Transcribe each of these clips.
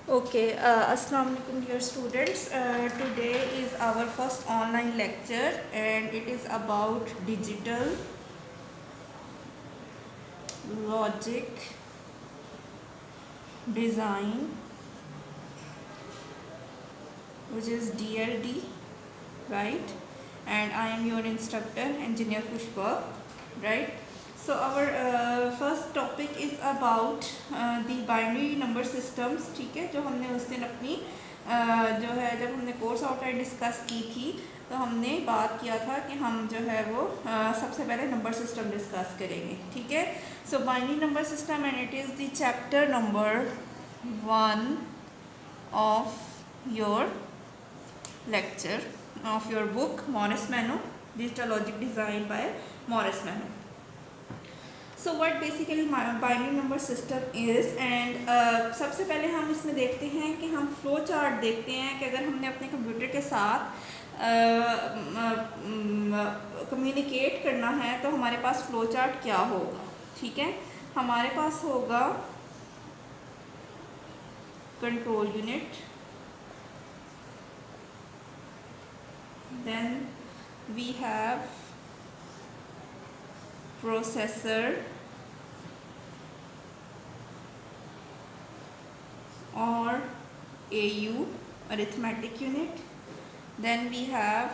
Okay, Assalamu alaikum dear students. Today is our first online lecture and it is about digital logic design, which is DLD, right? And I am your instructor, Engineer Pushpa, right? So our first topic is about the binary number systems, ठीक है, जो हमने उस दिन अपनी जो है जब हमने कोर्स आउटलाइन डिस्कस की थी तो हमने बात किया था कि हम जो है वो सबसे पहले नंबर सिस्टम डिस्कस करेंगे, ठीक है। सो binary number system and it is the chapter number 1 of your lecture of your book Morris Mano, Digital Logic Design by Morris Mano. So what basically binary number system is and सबसे पहले हम इसमें देखते हैं कि हम flow chart देखते हैं कि अगर हमने अपने कंप्यूटर के साथ कम्युनिकेट करना है तो हमारे पास फ्लो चार्ट क्या होगा, ठीक है। हमारे पास होगा control unit, then we have processor or AU, arithmetic unit, then we have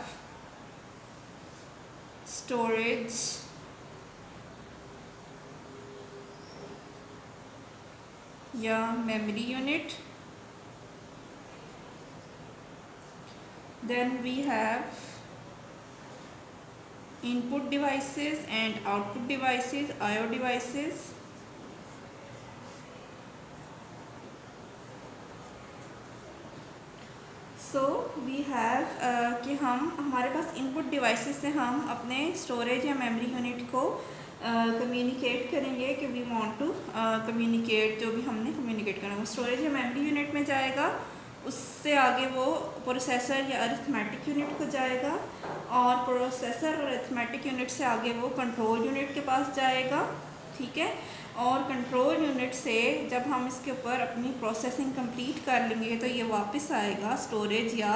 storage या memory unit, then we have input devices and output devices, IO devices, so we have कि हम हमारे पास इनपुट डिवाइसेस से हम अपने storage या memory unit को communicate करेंगे कि वी वांट टू कम्युनिकेट, जो भी हमने कम्युनिकेट करना है वो स्टोरेज या मेमोरी यूनिट में जाएगा, उससे आगे वो प्रोसेसर या अरिथमेटिक यूनिट को जाएगा और प्रोसेसर और अरिथमेटिक यूनिट से आगे वो कंट्रोल यूनिट के पास जाएगा, ठीक है। और कंट्रोल यूनिट से जब हम इसके ऊपर अपनी प्रोसेसिंग कंप्लीट कर लेंगे तो ये वापस आएगा स्टोरेज या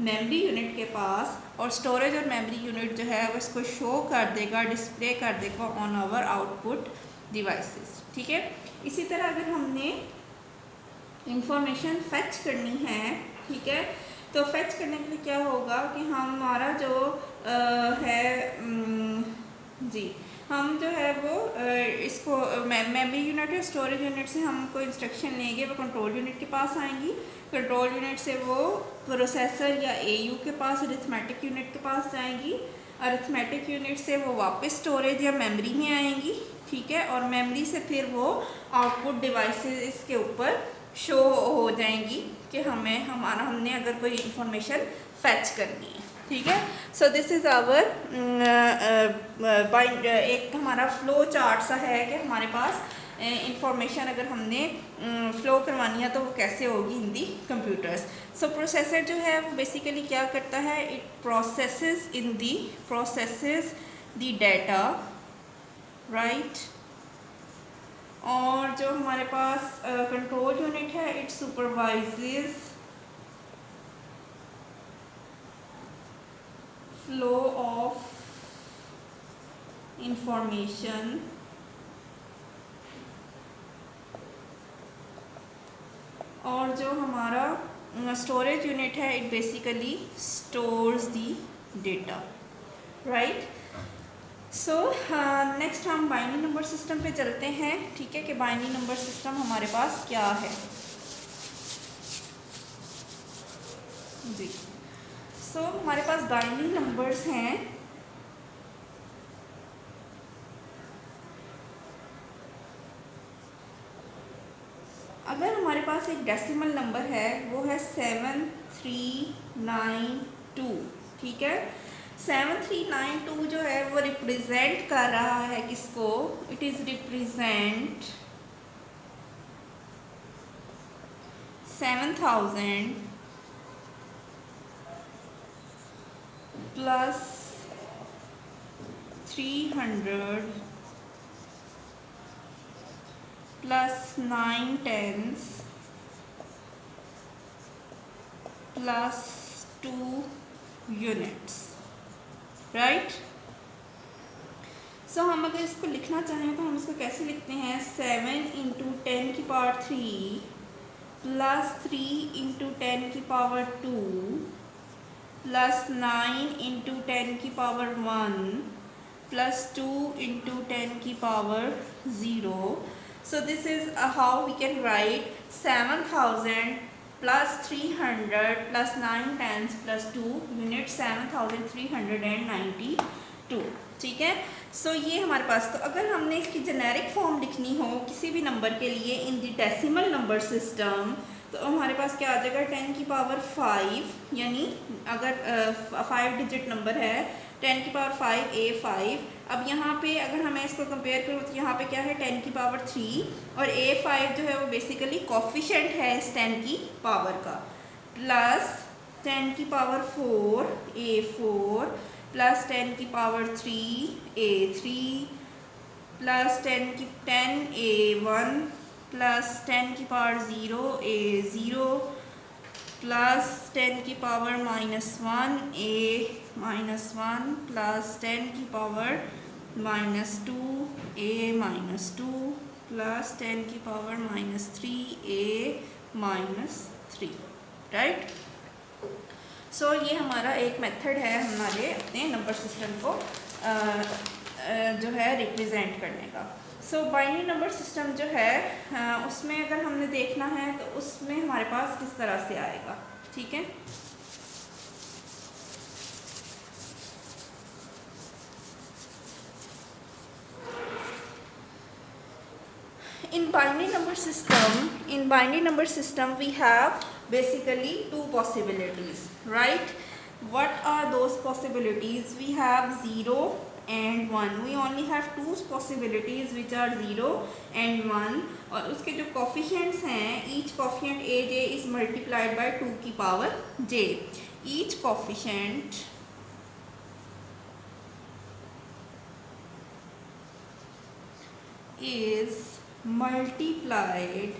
मेमोरी यूनिट के पास और स्टोरेज और मेमोरी यूनिट जो है वो इसको शो कर देगा, डिस्प्ले कर देगा ऑन आवर आउटपुट डिवाइसेस, ठीक है। इसी तरह अगर हमने इंफॉर्मेशन फेच करनी है, ठीक है, तो फेच करने के लिए क्या होगा कि हमारा जो है जी हम जो है वो इसको मेमोरी यूनिट या स्टोरेज यूनिट से हम कोई इंस्ट्रक्शन लेंगे वो कंट्रोल यूनिट के पास आएंगी, कंट्रोल यूनिट से वो प्रोसेसर या एयू के पास अरिथमेटिक यूनिट के पास जाएंगी, अरिथमेटिक यूनिट से वो वापस स्टोरेज या मेमोरी में आएंगी, ठीक है, और मेमोरी से फिर वो आउटपुट डिवाइसेस के ऊपर शो हो जाएंगी कि हमने अगर कोई इंफॉर्मेशन फैच करनी है, ठीक है। सो दिस इज़ आवर एक हमारा फ्लो चार्ट सा है कि हमारे पास इंफॉर्मेशन अगर हमने फ्लो करवानी है तो वो कैसे होगी इन दी कंप्यूटर्स। सो प्रोसेसर जो है वो बेसिकली क्या करता है, it processes the data, right. और जो हमारे पास कंट्रोल यूनिट है it supervises flow of information और जो हमारा स्टोरेज यूनिट है it basically stores the data, right. So next हम बाइनरी नंबर सिस्टम पे चलते हैं, ठीक है, कि बाइनरी नंबर सिस्टम हमारे पास क्या है जी। सो हमारे पास बाइनरी नंबर्स हैं अगर हमारे पास एक डेसिमल नंबर है वो है 7392, ठीक है। 7392 जो है वो रिप्रेजेंट कर रहा है किसको, it is represent 7000 plus 300 plus 9 tens plus 2 units, right. So हम अगर इसको लिखना चाहें तो हम इसको कैसे लिखते हैं, 7 into 10⁻³ plus 3 into 10⁻² plus 9 into 10⁻1 plus 2 into 10⁻0. So this is how we can write 7000 plus 300 plus 9 tens plus 2 unit 7392. ठीक है। सो ये हमारे पास, तो अगर हमने इसकी जेनेरिक फॉर्म लिखनी हो किसी भी नंबर के लिए in the decimal number system, तो हमारे पास क्या आ जाएगा, 10⁵, यानी अगर 5 डिजिट नंबर है 10⁵ A5। अब यहाँ पे अगर हमें इसको कंपेयर करूँ तो यहाँ पे क्या है 10⁵, और A5 जो है वो बेसिकली कॉफिशेंट है इस 10 की पावर का, plus 10⁴ A4 plus 10⁵ A3 plus 10 A1 plus 10⁻0 A0 plus 10⁻⁻1 A-1 plus 10⁻⁻2 A-2 plus 10⁻³ A-3, right. So ये हमारा एक मेथड है हमारे अपने नंबर सिस्टम को जो है रिप्रेजेंट करने का। सो बाइनरी नंबर सिस्टम जो है उसमें अगर हमने देखना है तो उसमें हमारे पास किस तरह से आएगा, ठीक है। In binary number system we have basically two possibilities, right? What are those possibilities? We have 0 and 1. We only have two possibilities which are 0 and 1, और उसके जो coefficients हैं, each coefficient aj is multiplied by 2⁻j. Each coefficient is multiplied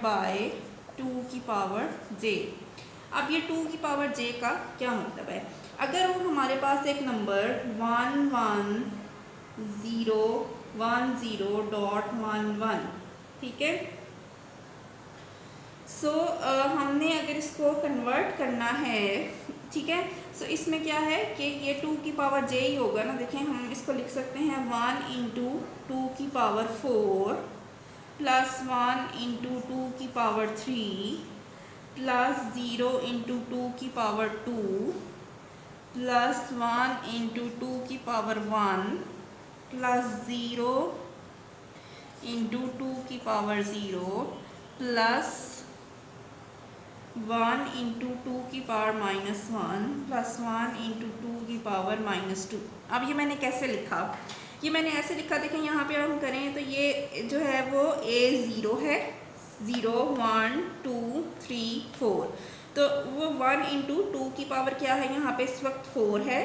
by 2⁻j. अब ये 2⁻j का क्या मतलब है, अगर वो हमारे पास एक नंबर 1101.11, ठीक है। सो हमने अगर इसको कन्वर्ट करना है, ठीक है, सो इसमें क्या है कि ये 2⁻j ही होगा ना। देखें हम इसको लिख सकते हैं 1 into 2⁻4 plus 1 into 2⁻3 plus 0 into 2⁻2 plus 1 into 2⁻1 plus 0 into 2⁻0 plus 1 into 2⁻⁻1 plus 1 into 2⁻⁻2। अब ये मैंने कैसे लिखा, ये मैंने ऐसे लिखा, देखें यहाँ पे हम करें तो ये जो है वो A0 है, 0 1 2 3 4, तो वो 1 इंटू 2 की पावर क्या है यहाँ पे इस वक्त 4 है,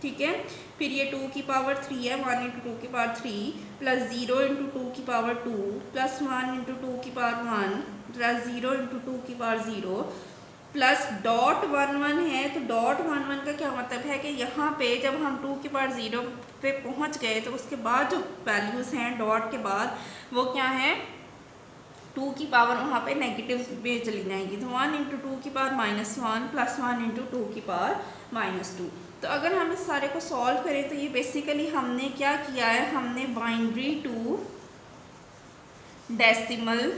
ठीक है। फिर ये 2⁻3 है, 1 into 2⁻3 plus 0 into 2⁻2 plus 1 into 2⁻1 plus 0 into 2⁻0 plus dot 11 है। तो डॉट 11 का क्या मतलब है कि यहाँ पे जब हम 2⁻0 पे पहुँच गए तो उसके बाद जो वैल्यूज़ हैं डॉट के बाद वो क्या है, 2 की पावर वहाँ पे नेगेटिव में चली जाएंगी। तो 1 इंटू 2⁻⁻1 प्लस 1 इंटू 2⁻⁻2। तो अगर हम इस सारे को सॉल्व करें तो ये बेसिकली हमने क्या किया है, हमने बाइनरी टू डेसिमल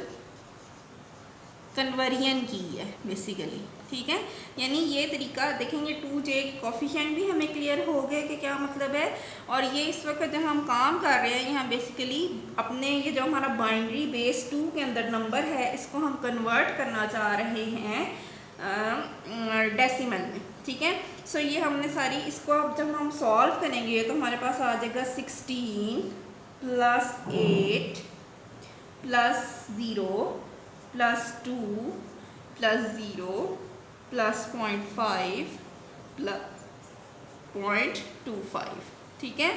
कन्वर्जन की है बेसिकली, ठीक है। यानी ये तरीका देखेंगे, 2j कॉफिशिएंट भी हमें क्लियर हो गए कि क्या मतलब है। और ये इस वक्त जब हम काम कर रहे हैं यहाँ बेसिकली अपने ये जो हमारा बाइनरी बेस 2 के अंदर नंबर है इसको हम कन्वर्ट करना चाह रहे हैं डेसिमल में, ठीक है। सो ये हमने सारी इसको अब जब हम सॉल्व करेंगे तो हमारे पास आ जाएगा 16 plus 8 plus 0 plus 2 plus 0 plus 0.5 plus 0.25, ठीक है।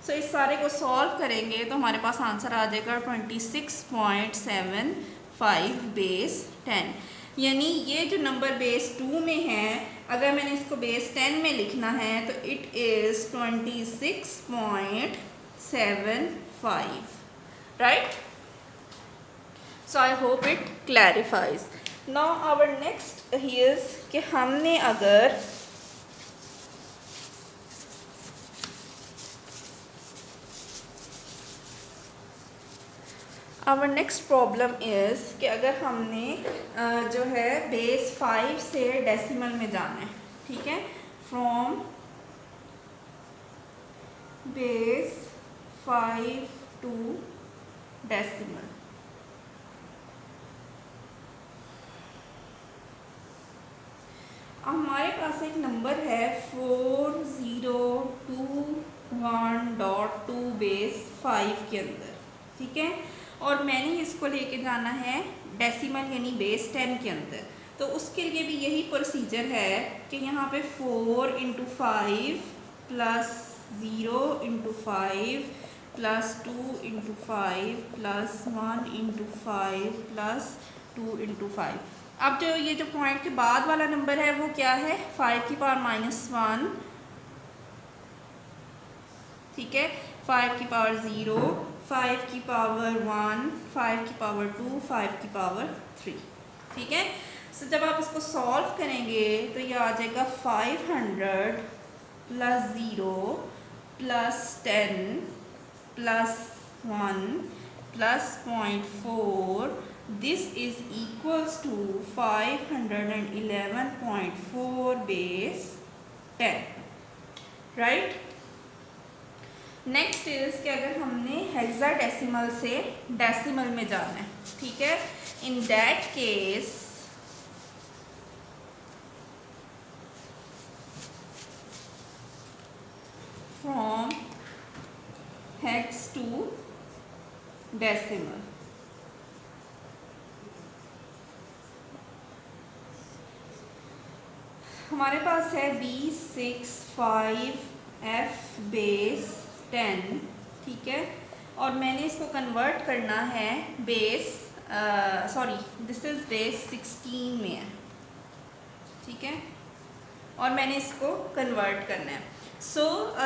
सो इस सारे को सॉल्व करेंगे तो हमारे पास आंसर आ जाएगा 26.75 बेस 10। यानी ये जो नंबर बेस 2 में है, अगर मैंने इसको बेस 10 में लिखना है तो it is 26.75, right. So I hope it clarifies. Now our next is कि हमने अगर आवर नेक्स्ट प्रॉब्लम इज़ कि अगर हमने जो है बेस 5 से डेसिमल में जाना है, ठीक है, फ्रॉम बेस 5 टू डेसिमल। हमारे पास एक नंबर है 4021.2 बेस 5 के अंदर, ठीक है, और मैंने इसको लेके जाना है डेसिमल यानी बेस 10 के अंदर। तो उसके लिए भी यही प्रोसीजर है कि यहाँ पे 4 × 5 प्लस 0 × 5 प्लस 2 × 5 प्लस 1 × 5 प्लस 2 × 5। अब जो ये जो पॉइंट के बाद वाला नंबर है वो क्या है, 5 की पावर -1, ठीक है, 5 की पावर 0, 5 की पावर 1, 5 की पावर 2, 5 की पावर 3, ठीक है। सो जब आप इसको सॉल्व करेंगे तो ये आ जाएगा 500 plus 0 plus 10 plus 1 plus 0.4, this is equals to 511.4 base 10, right. Next is कि अगर हमने हेक्साडेसिमल से डेसिमल में जाना है, ठीक है, in that case from hex to decimal, हमारे पास है B65F बेस 10, ठीक है, और मैंने इसको कन्वर्ट करना है बेस दिस इज बेस 16 में है, ठीक है, और मैंने इसको कन्वर्ट करना है।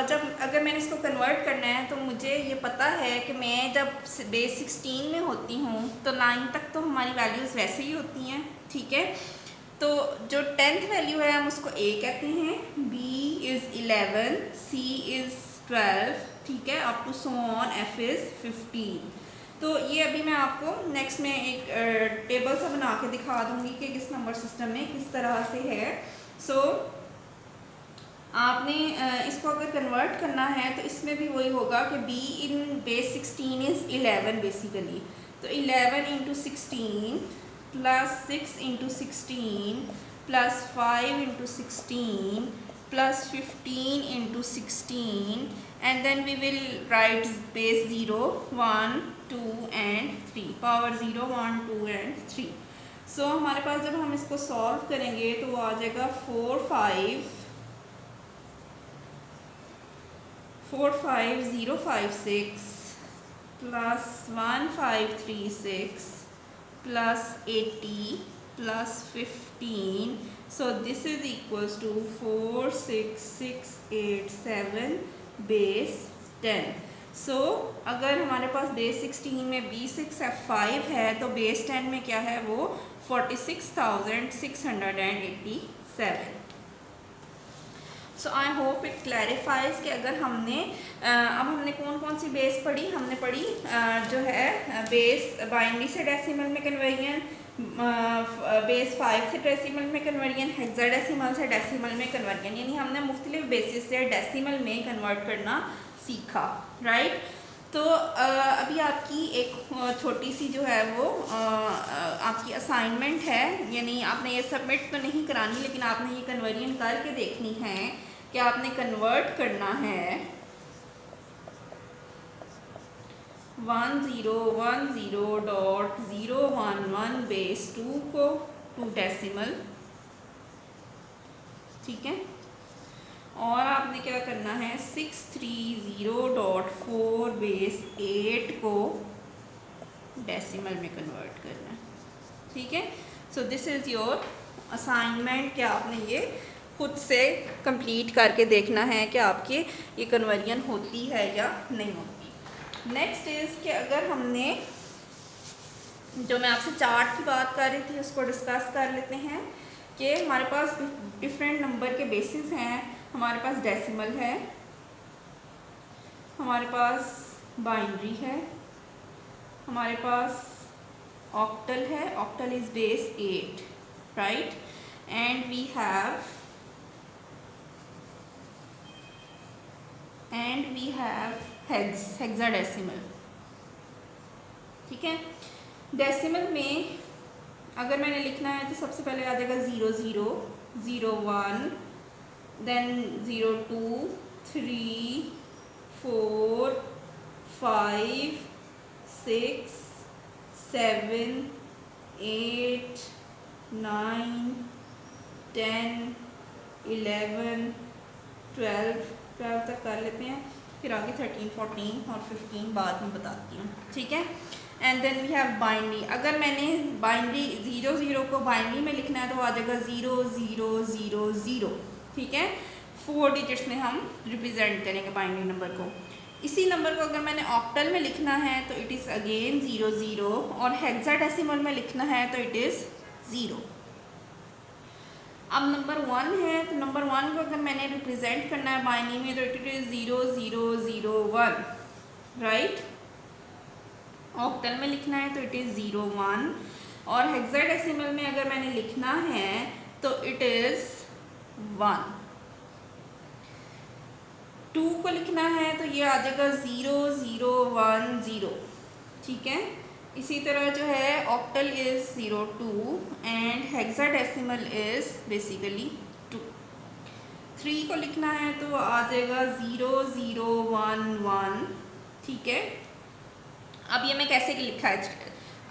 जब अगर मैंने इसको कन्वर्ट करना है तो मुझे ये पता है कि मैं जब बेस 16 में होती हूँ तो 9 तक तो हमारी वैल्यूज़ वैसे ही होती हैं, ठीक है। तो जो 10th वैल्यू है हम उसको A कहते हैं, B इज़ 11, C इज़ 12, ठीक है, up to so on F is 15। तो ये अभी मैं आपको नेक्स्ट में एक टेबल सा बना के दिखा दूंगी कि किस नंबर सिस्टम में किस तरह से है। आपने इसको अगर कन्वर्ट करना है तो इसमें भी वही होगा कि B in base 16 is 11 basically, तो 11 × 16 plus 6 × 16 plus 5 × 16 plus 15 into 16 and then we will write base 0, 1, 2 and 3, power 0, 1, 2 and 3। So हमारे पास जब हम इसको सॉल्व करेंगे तो वो आ जाएगा 45056 plus 1536 plus 80 plus 15, so this is equals to 46687 base 10। so अगर हमारे पास बेस 16 में B6F5 है तो बेस 10 में क्या है वो 46,687। सो आई होप इट क्लैरिफाइज कि अगर हमने अब हमने कौन कौन सी बेस पढ़ी, हमने पढ़ी जो है बेस बाइनरी से डेसिमल में कन्वर्जन, बेस 5 से डेसिमल में कन्वर्जन, हेक्साडेसिमल से डेसिमल में कन्वर्जन, यानी हमने मुख्तलिफ बेसिस से डेसिमल में कन्वर्ट करना सीखा, राइट। तो अभी आपकी एक छोटी सी जो है वो आपकी असाइनमेंट है, यानी आपने ये सबमिट तो नहीं करानी लेकिन आपने ये कन्वर्जन करके देखनी है कि आपने कन्वर्ट करना है 1010.011 बेस 2 को टू डेसिमल, ठीक है, और आपने आपने क्या करना है, 630.4 बेस 8 को डेसिमल में कन्वर्ट करना है। ठीक है, so this is your assignment कि आपने ये खुद से कंप्लीट करके देखना है कि आपकी ये कन्वर्जन होती है या नहीं होती। नेक्स्ट इज़ कि अगर हमने जो मैं आपसे चार्ट की बात कर रही थी उसको डिस्कस कर लेते हैं कि हमारे पास डिफरेंट नंबर के बेसिस हैं। हमारे पास डेसिमल है, हमारे पास बाइनरी है, हमारे पास ऑक्टल है, octal is base 8, right, and we have hexadecimal. ठीक है, डेसिमल में अगर मैंने लिखना है तो सबसे पहले आ जाएगा 0 0 0 1, देन 0 2 3 4 5 6 7 8 9 10 11 12 तक कर लेते हैं, फिर आगे 13 14 और 15 बाद में बताती हूँ। ठीक है, and then we have binary. अगर मैंने बाइनरी 0 0 को बाइनरी में लिखना है तो आ जाएगा 0 0 0 0। ठीक है, 4 डिजिट्स में हम रिप्रेजेंट करेंगे बाइनरी नंबर को। इसी नंबर को अगर मैंने ऑक्टल में लिखना है तो इट इज़ अगेन 0 0, और हेक्साडेसिमल में लिखना है तो इट इज़ 0। अब नंबर 1 है तो नंबर 1 को अगर मैंने रिप्रेजेंट करना है बाइनरी में तो इट इज़ 0 0 0 1, राइट। ऑक्टल में लिखना है तो इट इज़ 0 1, और हेक्साडेसिमल में अगर मैंने लिखना है तो इट इज़ 1। 2 को लिखना है तो ये आ जाएगा 0 0 1 0। ठीक है, इसी तरह जो है octal is 0 2 and hexadecimal is basically 2। 3 को लिखना है तो आ जाएगा 0 0 1 1। ठीक है, अब ये मैं कैसे लिखा है,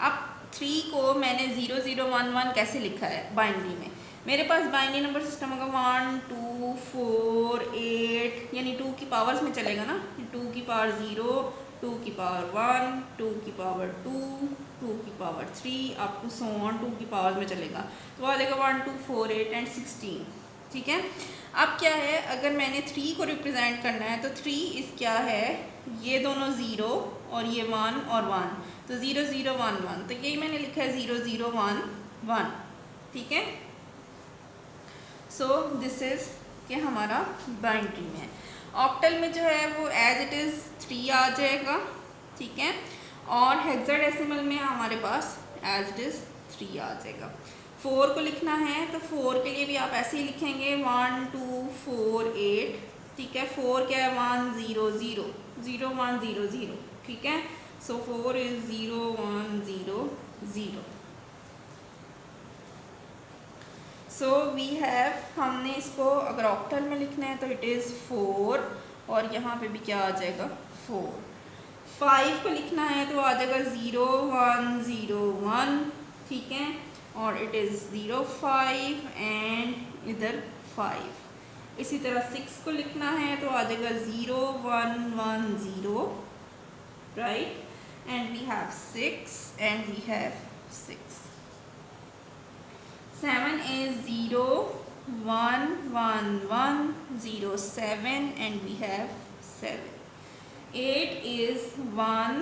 अब 3 को मैंने 0 0 1 1 कैसे लिखा है बाइनरी में। मेरे पास बाइनरी नंबर सिस्टम होगा 1 2 4 8, यानी 2 की पावर्स में चलेगा ना, 2 की पावर 0, 2 की पावर 1, 2 की पावर 2, 2 की power 3 up to so on 2 की पावर में चलेगा, तो आ जाएगा 1 2 4 8 एंड 16। ठीक है, अब क्या है, अगर मैंने 3 को रिप्रेजेंट करना है तो 3 इस क्या है, ये दोनों 0 और ये 1 और 1, तो 0 0 1 1, तो यही मैंने लिखा है 0 0 1 1। ठीक है, सो दिस इज़ कि हमारा बाइनरी में। ऑक्टल में जो है वो एज इट इज़ 3 आ जाएगा। ठीक है, और हेक्साडेसिमल में हमारे पास एज इट इज़ 3 आ जाएगा। 4 को लिखना है तो 4 के लिए भी आप ऐसे ही लिखेंगे 1 2 4 8। ठीक है, 4 क्या है, 1 0 0 0 1 0 0। ठीक है, सो 4 इज़ 0 1 0 0। सो वी हैव, हमने इसको अगर ऑक्टल में लिखना है तो इट इज़ 4, और यहाँ पे भी क्या आ जाएगा 4। 5 को लिखना है तो आ जाएगा 0 1 0 1। ठीक है, और इट इज़ 0 5 एंड इधर 5। इसी तरह 6 को लिखना है तो आ जाएगा 0 1 1 0, right, and we have 6 and we have 6। 7 is 0 1 1 1 0 7 and we have 7. 8 is 1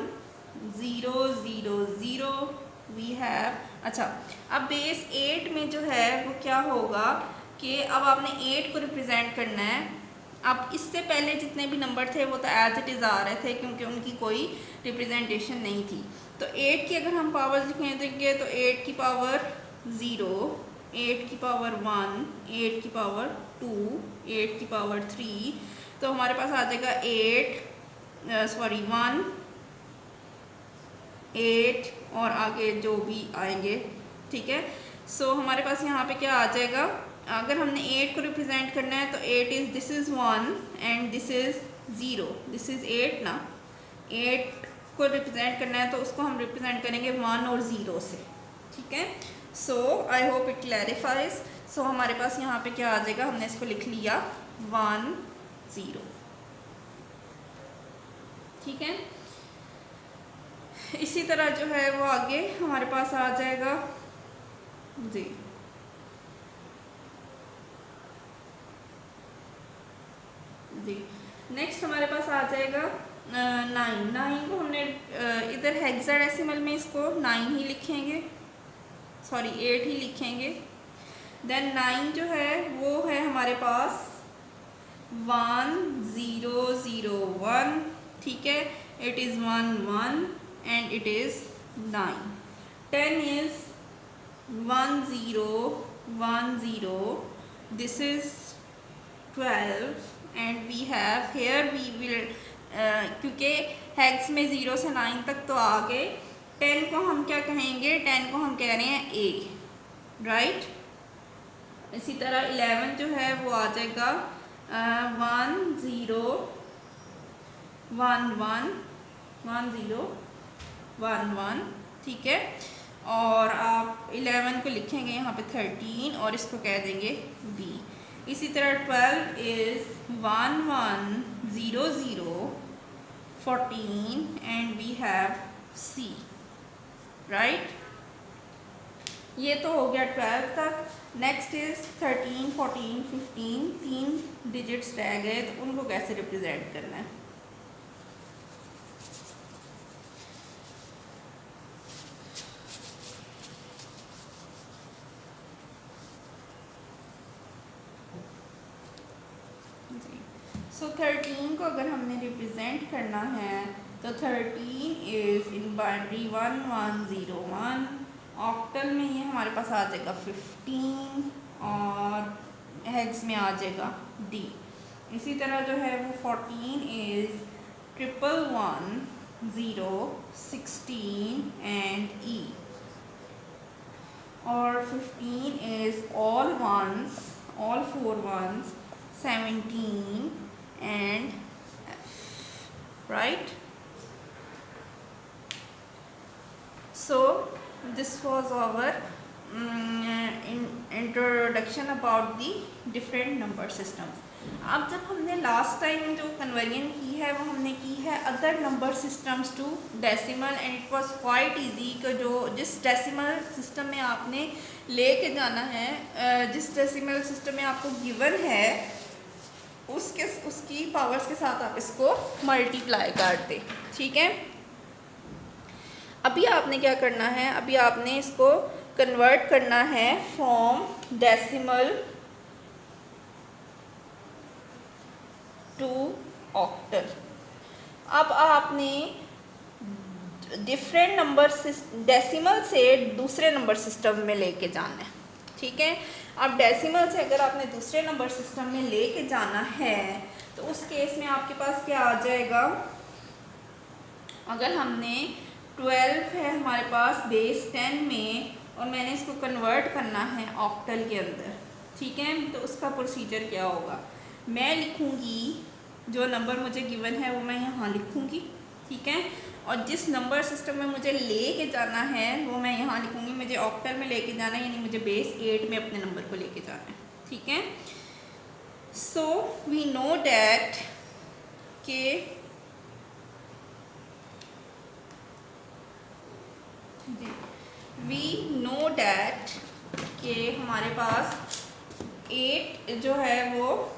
0 0 0 we have, अच्छा, अब बेस 8 में जो है वो क्या होगा कि अब आपने 8 को रिप्रेजेंट करना है। अब इससे पहले जितने भी नंबर थे वो तो एज इट इज़ आ रहे थे क्योंकि उनकी कोई रिप्रेजेंटेशन नहीं थी। तो 8 की अगर हम पावर लिखेंगे तो 8 की पावर 0, 8 की पावर 1, 8 की पावर 2, 8 की पावर 3, तो हमारे पास आ जाएगा 1 8 और आगे जो भी आएंगे। ठीक है, सो हमारे पास यहाँ पे क्या आ जाएगा, अगर हमने 8 को रिप्रेजेंट करना है तो 8 is, this is 1 and this is 0, this is 8 ना। 8 को रिप्रेजेंट करना है तो उसको हम रिप्रेजेंट करेंगे 1 और 0 से। ठीक है, सो आई होप इट क्लैरिफाइज। सो हमारे पास यहाँ पे क्या आ जाएगा, हमने इसको लिख लिया 1 0। ठीक है, इसी तरह जो है वो आगे हमारे पास आ जाएगा जी। नेक्स्ट हमारे पास आ जाएगा 9 को हमने इधर हेक्साडेसिमल में इसको 9 ही लिखेंगे, सॉरी 8 ही लिखेंगे। देन 9 जो है वो है हमारे पास 1001, ठीक है, it is 1 and it is 9। 10 is 1010, this is 12 and we have here we will, क्योंकि हेक्स में 0 से 9 तक तो आ गए। 10 को हम क्या कहेंगे, 10 को हम कह रहे हैं A, राइट। इसी तरह 11 जो है वो आ जाएगा 1011, ठीक है। और आप 11 को लिखेंगे यहाँ पे 13 और इसको कह देंगे B। इसी तरह 12 is 1100, 14 and we have C, right. ये तो हो गया 12 तक। नेक्स्ट इज 13, 14, 15, 3 डिजिट्स रह गए, तो उनको कैसे रिप्रेजेंट करना है। सो 13 को अगर हमने रिप्रेजेंट करना है तो 13 इज़ इन बाइनरी 1101, ऑक्टल में ये हमारे पास आ जाएगा 15 और हेक्स में आ जाएगा D। इसी तरह जो है वो 14 इज़ 1110, 16 एंड E। और 15 is all 4 ones, 17 and F, right? So this was our introduction about the different number systems. अब जब हमने लास्ट टाइम जो कन्वर्जन की है वो हमने की है other number systems to decimal, and it was quite easy कि जो जिस डेसिमल सिस्टम में आपने लेके जाना है, जिस डेसिमल सिस्टम में आपको गिवन है उसकी पावर्स के साथ आप इसको मल्टीप्लाई कर दें, ठीक है। अभी आपने क्या करना है, अभी आपने इसको कन्वर्ट करना है फ्रॉम डेसिमल टू ऑक्टल। अब आपने डिफरेंट नंबर डेसिमल से दूसरे नंबर सिस्टम में लेके जाना है, ठीक है। अब डेसिमल से अगर आपने दूसरे नंबर सिस्टम में लेके जाना है तो उस केस में आपके पास क्या आ जाएगा, अगर हमने 12 है हमारे पास बेस 10 में और मैंने इसको कन्वर्ट करना है ऑक्टल के अंदर, ठीक है, तो उसका प्रोसीजर क्या होगा, मैं लिखूँगी जो नंबर मुझे गिवन है वो मैं यहाँ लिखूँगी, ठीक है, और जिस नंबर सिस्टम में मुझे लेके जाना है वो मैं यहाँ लिखूँगी। मुझे ऑक्टल में लेके जाना है, यानी मुझे बेस 8 में अपने नंबर को लेके जाना है, ठीक है। सो वी नो डैट के हमारे पास 8 जो है वो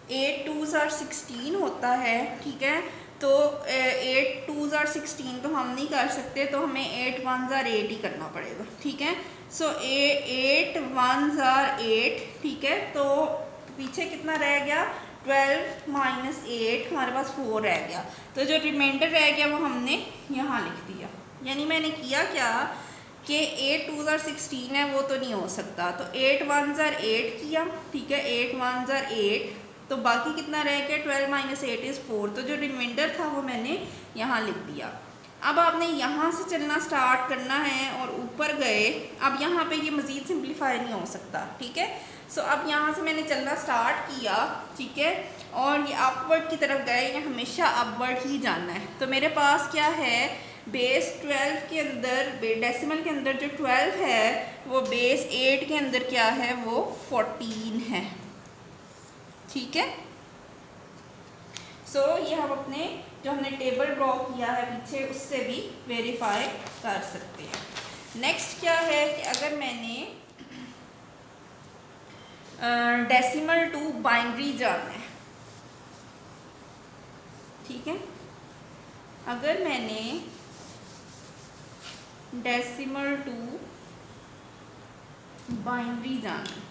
8 2s are 16 होता है, ठीक है। तो 8 2s are 16 तो हम नहीं कर सकते, तो हमें 8 1s are 8 ही करना पड़ेगा, ठीक है। सो 8 1s are 8, ठीक है। तो पीछे कितना रह गया, 12 माइनस 8 हमारे पास 4 रह गया, तो जो रिमाइंडर रह गया वो हमने यहाँ लिख दिया। यानी मैंने किया क्या कि 8 2s are 16 है वो तो नहीं हो सकता, तो 8 1s are 8 किया, ठीक है, 8 1s are 8, तो बाकी कितना रह गया, 12 माइनस 8 इज़ 4, तो जो रिमाइंडर था वो मैंने यहाँ लिख दिया। अब आपने यहाँ से चलना स्टार्ट करना है और ऊपर गए, अब यहाँ पे ये मज़ीद सिंप्लीफाई नहीं हो सकता, ठीक है। सो अब यहाँ से मैंने चलना स्टार्ट किया, ठीक है, और ये अपवर्ड की तरफ गए, ये हमेशा अपवर्ड ही जाना है। तो मेरे पास क्या है, बेस 12 के अंदर, डेसिमल के अंदर जो 12 है वो बेस 8 के अंदर क्या है, वो 14 है। ठीक है। सो ये हम अपने जो हमने टेबल ड्रॉ किया है पीछे उससे भी वेरीफाई कर सकते हैं। नेक्स्ट क्या है कि अगर मैंने डेसिमल टू बाइनरी जाना है, ठीक है, अगर मैंने डेसिमल टू बाइनरी जाना है,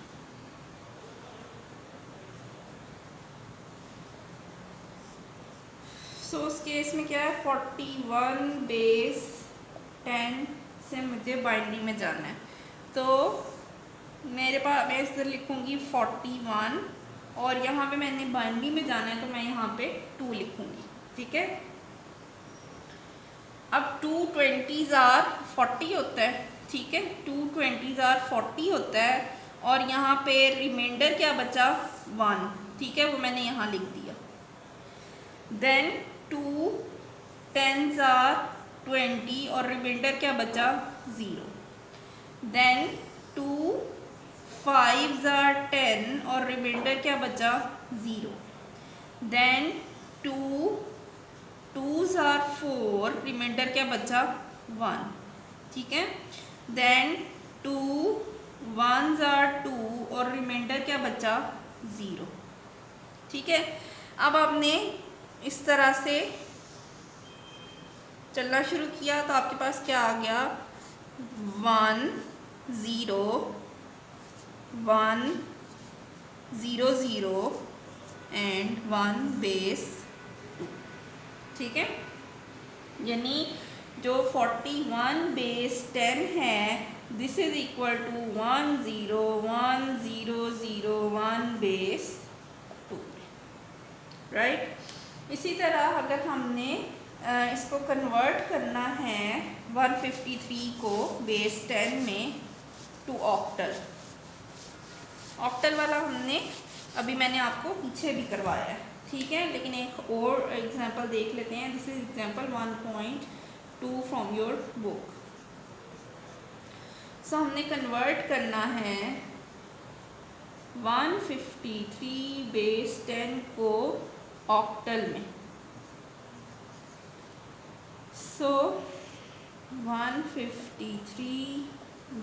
सो उस केस में क्या है, 41 बेस 10 से मुझे बाइनरी में जाना है। तो मेरे पास, मैं इस तरह लिखूँगी 41 और यहाँ पे मैंने बाइनरी में जाना है तो मैं यहाँ पे 2 लिखूँगी। ठीक है। अब 2 20s आर 40 होता है। ठीक है, 2 20s आर 40 होता है और यहाँ पे रिमाइंडर क्या बचा, 1। ठीक है, वो मैंने यहाँ लिख दिया। देन 2 10s आर 20 और रिमाइंडर क्या बचा, 0। देन 2 5s आर 10 और रिमाइंडर क्या बचा, 0। देन 2 2s आर 4, रिमाइंडर क्या बचा, 1। ठीक है। देन 2 1s आर 2 और रिमाइंडर क्या बचा, 0। ठीक है। अब आपने इस तरह से चलना शुरू किया तो आपके पास क्या आ गया, 1 0 1 0 0 एंड 1 बेस 2। ठीक है, यानी जो 41 बेस 10 है this is equal to 1 0 1 0 0 1 base 2। Right. इसी तरह अगर हमने इसको कन्वर्ट करना है 153 को बेस 10 में टू ऑक्टल, ऑक्टल वाला हमने अभी मैंने आपको पीछे भी करवाया है। ठीक है, लेकिन एक और एग्जांपल देख लेते हैं। This is example 1.2 from your book. So हमने कन्वर्ट करना है 153 बेस 10 को ऑक्टल में। सो 153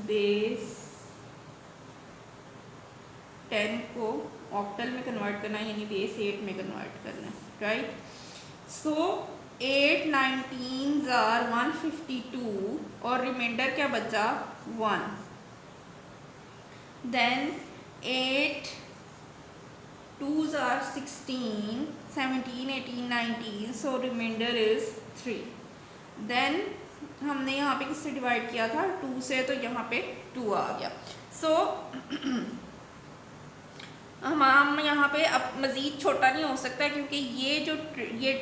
बेस 10 को ऑक्टल में कन्वर्ट करना है, यानी बेस 8 में कन्वर्ट करना है। राइट। सो 8 19s आर 152 और रिमाइंडर क्या बचा, 1। Then 8 2s are 16 17 18 19, so reminder is 3। Then हमने यहाँ पे किससे डिवाइड किया था, 2 से, तो यहाँ पे 2 आ गया। सो हम यहाँ पे अब मज़ीद छोटा नहीं हो सकता क्योंकि ये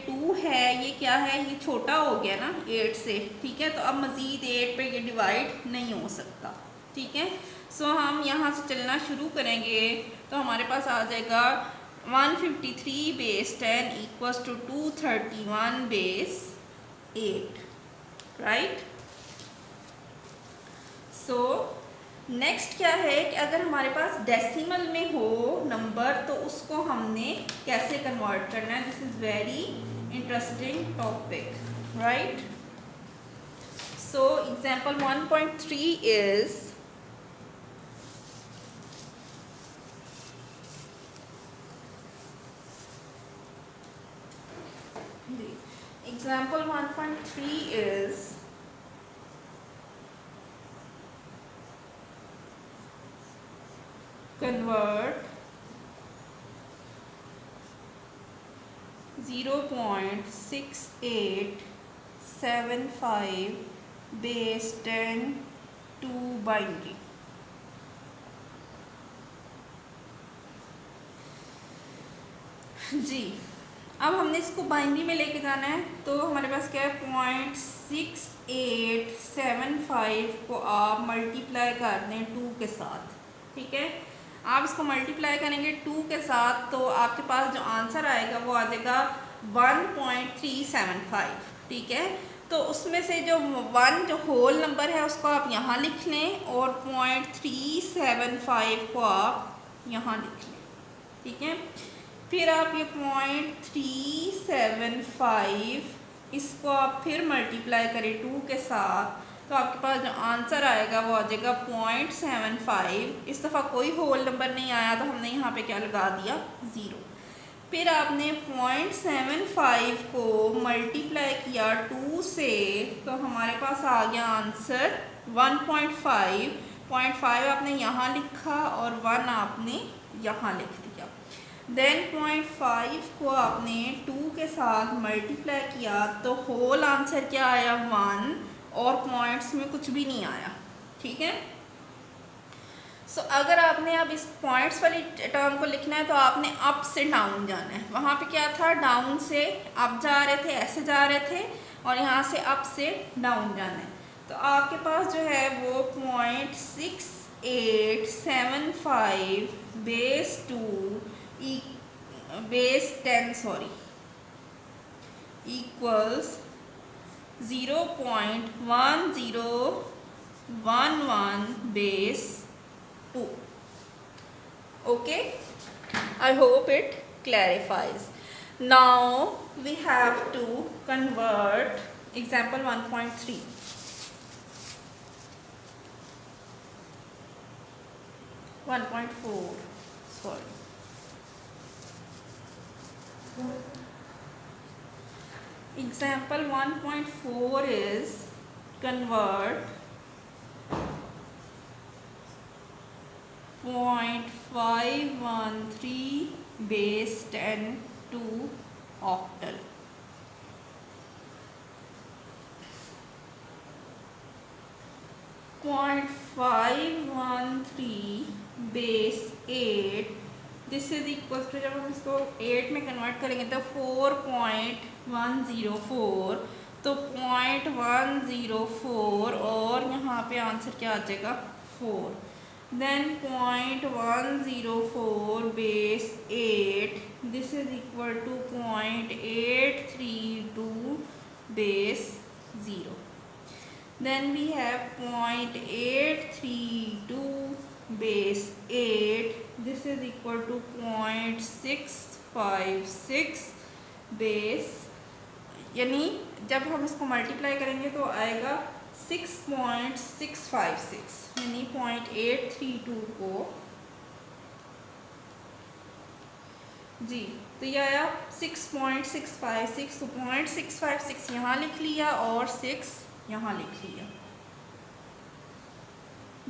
2 है, ये क्या है, ये छोटा हो गया ना 8 से। ठीक है, तो अब मज़ीद 8 पे ये डिवाइड नहीं हो सकता। ठीक है। सो हम यहाँ से चलना शुरू करेंगे तो हमारे पास आ जाएगा 153 base 10 equals to 231 base 8। Right. So next क्या है कि अगर हमारे पास डेसिमल में हो नंबर तो उसको हमने कैसे कन्वर्ट करना है। This is very interesting topic. Right. So example 1.3 is example 1.3 is convert 0.6875 base 10 to binary। जी, अब हमने इसको बाइनरी में लेके जाना है तो हमारे पास क्या है, 0.6875 को आप मल्टीप्लाई कर दें 2 के साथ। ठीक है, आप इसको मल्टीप्लाई करेंगे 2 के साथ तो आपके पास जो आंसर आएगा वो आ जाएगा 1.375। ठीक है, तो उसमें से जो 1 जो होल नंबर है उसको आप यहाँ लिख लें और 0.375 को आप यहाँ लिख लें, ठीक है। फिर आप ये 0.375 इसको आप फिर मल्टीप्लाई करें 2 के साथ, तो आपके पास जो आंसर आएगा वो आ जाएगा 0.75। इस दफ़ा कोई होल नंबर नहीं आया तो हमने यहाँ पे क्या लगा दिया, 0। फिर आपने 0.75 को मल्टीप्लाई किया 2 से, तो हमारे पास आ गया आंसर 1.5। 0.5 आपने यहाँ लिखा और 1 आपने यहाँ लिख दिया। देन 0.5 को आपने 2 के साथ मल्टीप्लाई किया तो होल आंसर क्या आया, 1, और पॉइंट्स में कुछ भी नहीं आया, ठीक है। सो अगर आपने अब इस पॉइंट्स वाली टर्म को लिखना है तो आपने अप से डाउन जाना है। वहाँ पे क्या था, डाउन से अप जा रहे थे, ऐसे जा रहे थे, और यहाँ से अप से डाउन जाना है। तो आपके पास जो है वो 0.6875 base 2 base 10 equals 0.1011 base 2. Okay, I hope it clarifies. Now we have to convert example 1.3. Example 1.4 is convert 0.513 base 10 to octal. .513 base 8, this is equal to, जब हम इसको 8 में कन्वर्ट करेंगे तो 4.104, तो 0.104 और यहाँ पे आंसर क्या आ जाएगा, 4। Then 0.104 base 8, this is equal to 0.832 base 0. Then we have 0.832 base 8. This is equal to 0.656 base, यानी जब हम इसको मल्टीप्लाई करेंगे तो आएगा 6.656, यानी 0.832 को जी, तो ये आया 6.656, तो 0.656 यहाँ लिख लिया और 6 यहाँ लिख लिया.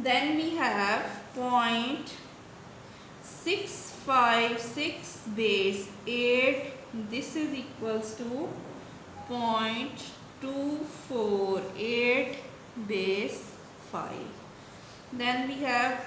Then we have 0.656 base 8. This is equals to 0.248 base 5. Then we have